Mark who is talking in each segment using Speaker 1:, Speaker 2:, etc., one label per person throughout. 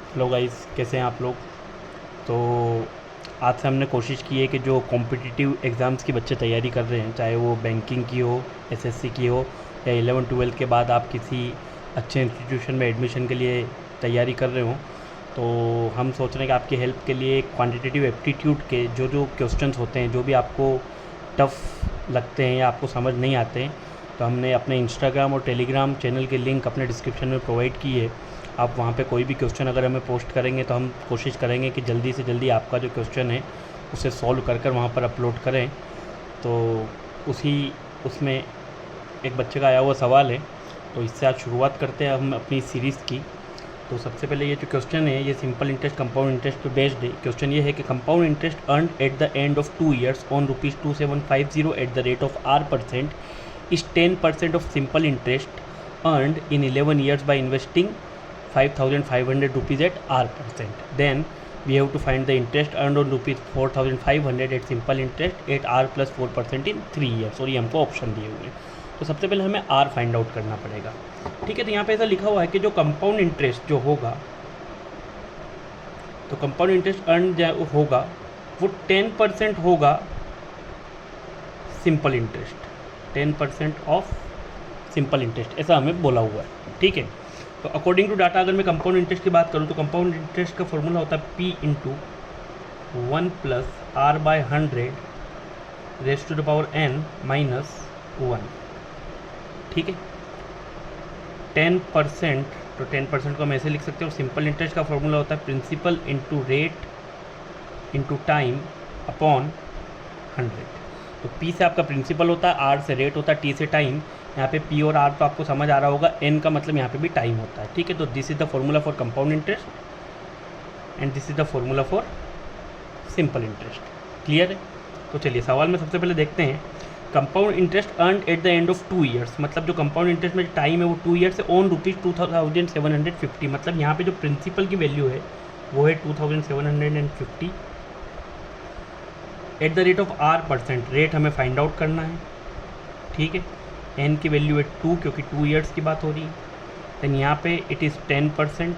Speaker 1: Hello guys, कैसे हैं आप लोग। तो आज से हमने कोशिश की है कि जो कॉम्पिटिटिव एग्ज़ाम्स की बच्चे तैयारी कर रहे हैं, चाहे वो बैंकिंग की हो, एसएससी की हो, या 11-12 के बाद आप किसी अच्छे इंस्टीट्यूशन में एडमिशन के लिए तैयारी कर रहे हो, तो हम सोच रहे हैं कि आपकी हेल्प के लिए क्वांटिटेटिव एप्टीट्यूड के जो जो क्वेश्चंस होते हैं, जो भी आपको टफ़ लगते हैं या आपको समझ नहीं आते हैं, तो हमने अपने इंस्टाग्राम और टेलीग्राम चैनल के लिंक अपने डिस्क्रिप्शन में प्रोवाइड की है। आप वहाँ पे कोई भी क्वेश्चन अगर हमें पोस्ट करेंगे तो हम कोशिश करेंगे कि जल्दी से जल्दी आपका जो क्वेश्चन है उसे सॉल्व कर कर वहाँ पर अपलोड करें। तो उसमें एक बच्चे का आया हुआ सवाल है, तो इससे आज शुरुआत करते हैं हम अपनी सीरीज़ की। तो सबसे पहले ये जो क्वेश्चन है ये सिंपल इंटरेस्ट कंपाउंड इंटरेस्ट पे बेस्ड है। क्वेश्चन ये है कि compound interest earn at the end of 2 years on ₹2750 at the rate of R% is 10% of simple interest earned in 11 years by investing 5,500 rupees at R%. Then we have to find the interest earned on rupees 4,500 at simple interest at R plus 4% in 3 years। और ये हमको option दिए हुए हैं। तो सबसे पहले हमें R फाइंड आउट करना पड़ेगा। ठीक है, तो यहाँ पे ऐसा लिखा हुआ है कि जो कंपाउंड इंटरेस्ट जो होगा, तो कंपाउंड इंटरेस्ट अर्न होगा वो 10% होगा simple interest, 10% of simple interest, ऐसा हमें बोला हुआ है। ठीक है, तो अकॉर्डिंग टू डाटा अगर मैं कंपाउंड इंटरेस्ट की बात करूँ तो कंपाउंड इंटरेस्ट का फॉर्मूला होता है P into 1 plus R/100 raise to the power n minus 1। ठीक है, 10%, तो 10% को हम ऐसे लिख सकते हैं। और सिंपल इंटरेस्ट का फॉर्मूला होता है principal into rate into time upon 100। तो P से आपका प्रिंसिपल होता है, R से रेट होता है, T से टाइम। यहाँ पे P और R तो आपको समझ आ रहा होगा, N का मतलब यहाँ पे भी टाइम होता है। ठीक है, तो this is the formula for compound interest and this is the formula for simple interest. Clear है? तो चलिए सवाल में सबसे पहले देखते हैं। Compound interest earn at the end of 2 years, मतलब जो कंपाउंड इंटरेस्ट में टाइम है वो 2 years से ऑन ₹2750। मतलब यहाँ पे जो प्रिंसिपल की वैल्यू है वो है 2750 at the rate of R%। Rate हमें फाइंड आउट करना है। ठीक है, n की वैल्यू है 2 क्योंकि 2 years की बात हो रही है। देन यहाँ पे इट इज़ 10%।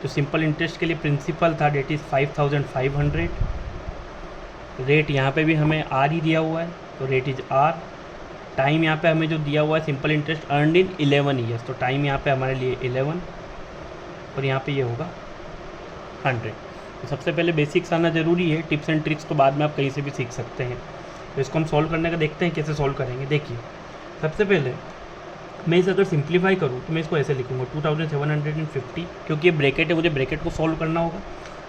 Speaker 1: तो सिंपल इंटरेस्ट के लिए प्रिंसिपल था डेट इज़ 5500। रेट यहाँ पे भी हमें R ही दिया हुआ है, तो रेट इज़ R। टाइम यहाँ पे हमें जो दिया हुआ है सिंपल इंटरेस्ट अर्नड इन 11 years, तो टाइम यहाँ पे हमारे लिए 11 और यहाँ पे ये होगा 100। तो सबसे पहले बेसिक्स आना ज़रूरी है, टिप्स एंड ट्रिक्स तो बाद में आप कहीं से भी सीख सकते हैं। तो इसको हम सॉल्व करने का देखते हैं कैसे सॉल्व करेंगे। देखिए, सबसे पहले मैं इसे अगर सिंप्लीफाई करूँ तो मैं इसको ऐसे लिखूँगा 2750, क्योंकि ये ब्रैकेट है, मुझे ब्रैकेट को सॉल्व करना होगा।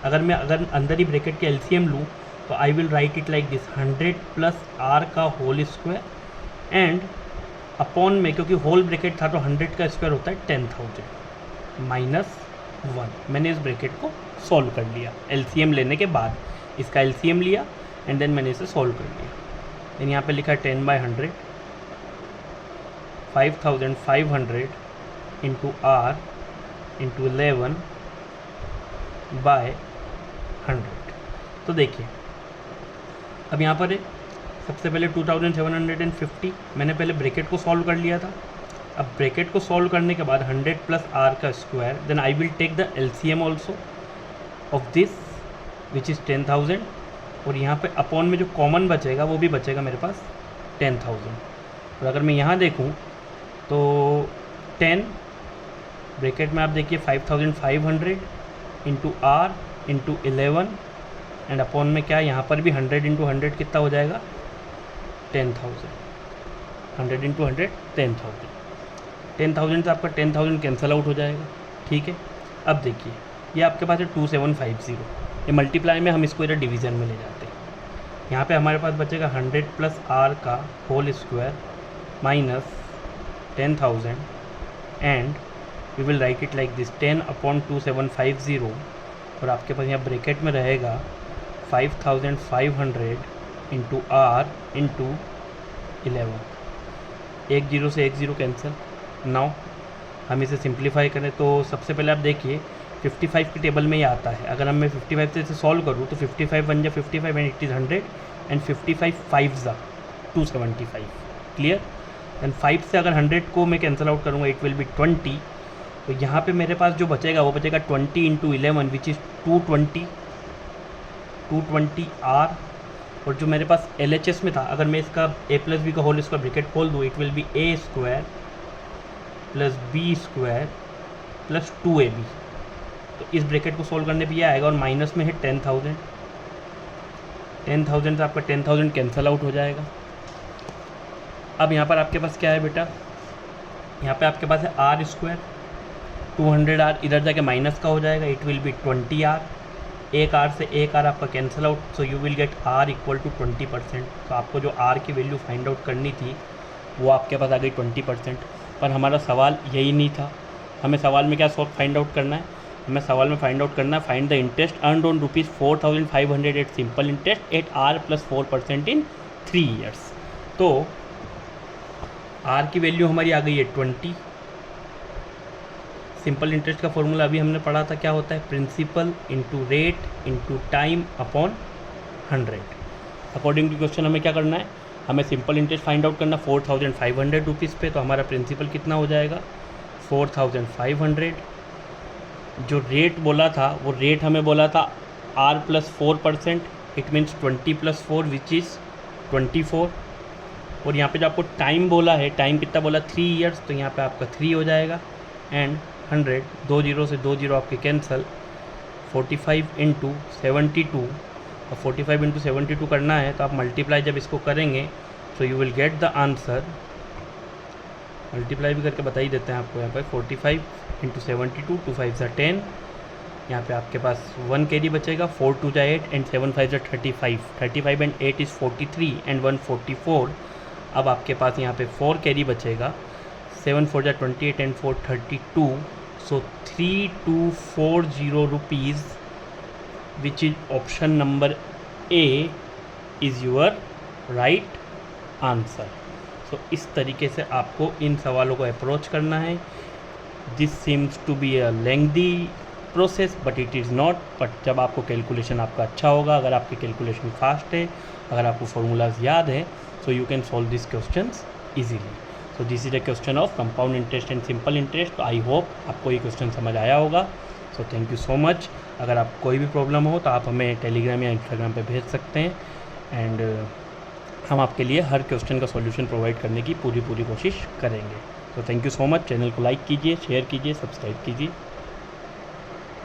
Speaker 1: अगर अंदर ही ब्रैकेट के एलसीएम लूँ तो I will write it like this, 100 plus R का होल स्क्वायर एंड अपॉन में, क्योंकि होल ब्रैकेट था तो 100 का स्क्वायर होता है 10,000 माइनस 1। मैंने इस ब्रैकेट को सॉल्व कर लिया एलसीएम लेने के बाद। इसका एलसीएम लिया एंड देन मैंने इसे सॉल्व कर लिया। देन यहाँ पे लिखा 10/100, 5500 इंटू R इंटू 11/100। तो देखिए अब यहाँ पर है, सबसे पहले 2750 मैंने पहले ब्रैकेट को सॉल्व कर लिया था। अब ब्रैकेट को सॉल्व करने के बाद 100 प्लस R का square, then I will take the LCM also of this which is 10,000। और यहाँ पे अपॉन में जो कॉमन बचेगा वो भी बचेगा मेरे पास 10,000। और अगर मैं यहाँ देखूँ तो 10 ब्रैकेट में आप देखिए 5500 into R into 11 and upon में क्या, यहाँ पर भी 100 इंटू 100 कितना हो जाएगा 10,000। 100 इंटू 100 10,000। 10,000 से आपका 10,000 कैंसिल आउट हो जाएगा। ठीक है, अब देखिए ये आपके पास है 2750, ये मल्टीप्लाई में हम इसको इधर डिवीज़न में ले जाते हैं। यहाँ पे हमारे पास बचेगा 100 प्लस R का whole square minus 10,000 and we will write it like this 10/2750। और आपके पास यहाँ ब्रैकेट में रहेगा 5500 इंटू R इंटू 11। 1 0 से 1 0 कैंसिल। नाउ हम इसे सिंप्लीफाई करें तो सबसे पहले आप देखिए 55 की टेबल में ये आता है। अगर हम मैं 55 से इसे सॉल्व करूँ तो 55 बन जाए 55 and it is 100 and 55 5 275। Clear? And 5 से अगर 100 को मैं कैंसिल आउट करूँगा इट विल बी 20 तो यहाँ पे मेरे पास जो बचेगा वो बचेगा 20 इंटू 11 विच इज़ 220 आर। और जो मेरे पास LHS में था, अगर मैं इसका a प्लस बी का होल स्क्वायर ब्रैकेट खोल दूँ, it will be a square plus b square plus 2ab। तो इस ब्रैकेट को सोल्व करने पे ये आएगा, और माइनस में है 10,000 से आपका 10,000 कैंसिल आउट हो जाएगा। अब यहाँ पर आपके पास क्या है बेटा, यहाँ पे आपके पास है आर स्क्वायर, 200 r इधर जाके माइनस का हो जाएगा, इट विल बी 20 r। एक आर से एक आर आपका cancel out, so you will get r equal to 20%। तो आपको जो आर की वैल्यू फाइंड आउट करनी थी वो आपके पास आ गई 20%। पर हमारा सवाल यही नहीं था, हमें सवाल में क्या फाइंड आउट करना है, हमें सवाल में फाइंड आउट करना है find the interest earned on ₹4,500 at simple interest at r plus 4% in 3 years. तो आर की वैल्यू हमारी आ गई है 20। सिंपल इंटरेस्ट का फॉर्मूला अभी हमने पढ़ा था, क्या होता है, principal into rate into time upon 100। According to question हमें क्या करना है, हमें सिंपल इंटरेस्ट फाइंड आउट करना 4,500 रुपीज़ पे। तो हमारा प्रिंसिपल कितना हो जाएगा, 4,500। जो रेट बोला था वो रेट हमें बोला था r plus 4%, it means 20 + 4 which is 24। और यहाँ पे जो आपको टाइम बोला है, टाइम कितना बोला, 3 ईयर्स, तो यहाँ पे आपका 3 हो जाएगा। एंड 100, 2 जीरो से 2 जीरो आपके कैंसल, 45 × 72। और 45 × 72 करना है तो आप मल्टीप्लाई जब इसको करेंगे तो you will get the answer. Multiply भी करके बता ही देते हैं आपको यहाँ पर, 45 × 72, 2 5 = 10। यहाँ पे आपके पास 1 कैरी बचेगा, 4 2 = 8 एंड 7 5 = 35। 35 and 8 is 43 and 1 44। अब आपके पास यहाँ पे 4 कैरी बचेगा, 7 4 = 28 and 4 32। So 3240 rupees which is option number A is your right answer. सो इस तरीके से आपको इन सवालों को अप्रोच करना है। This seems to be a lengthy process but it is not. But जब आपको कैलकुलेशन आपका अच्छा होगा, अगर आपकी कैलकुलेशन फास्ट है, अगर आपको फार्मूलाज याद है, so you can solve these questions easily. So this is a question of compound interest and simple interest. तो I hope आपको ये क्वेश्चन समझ आया होगा। So thank you so much. अगर आप कोई भी प्रॉब्लम हो तो आप हमें टेलीग्राम या इंस्टाग्राम पे भेज सकते हैं, एंड हम आपके लिए हर क्वेश्चन का सॉल्यूशन प्रोवाइड करने की पूरी कोशिश करेंगे। तो thank you so much. Channel को लाइक कीजिए, शेयर कीजिए, सब्सक्राइब कीजिए।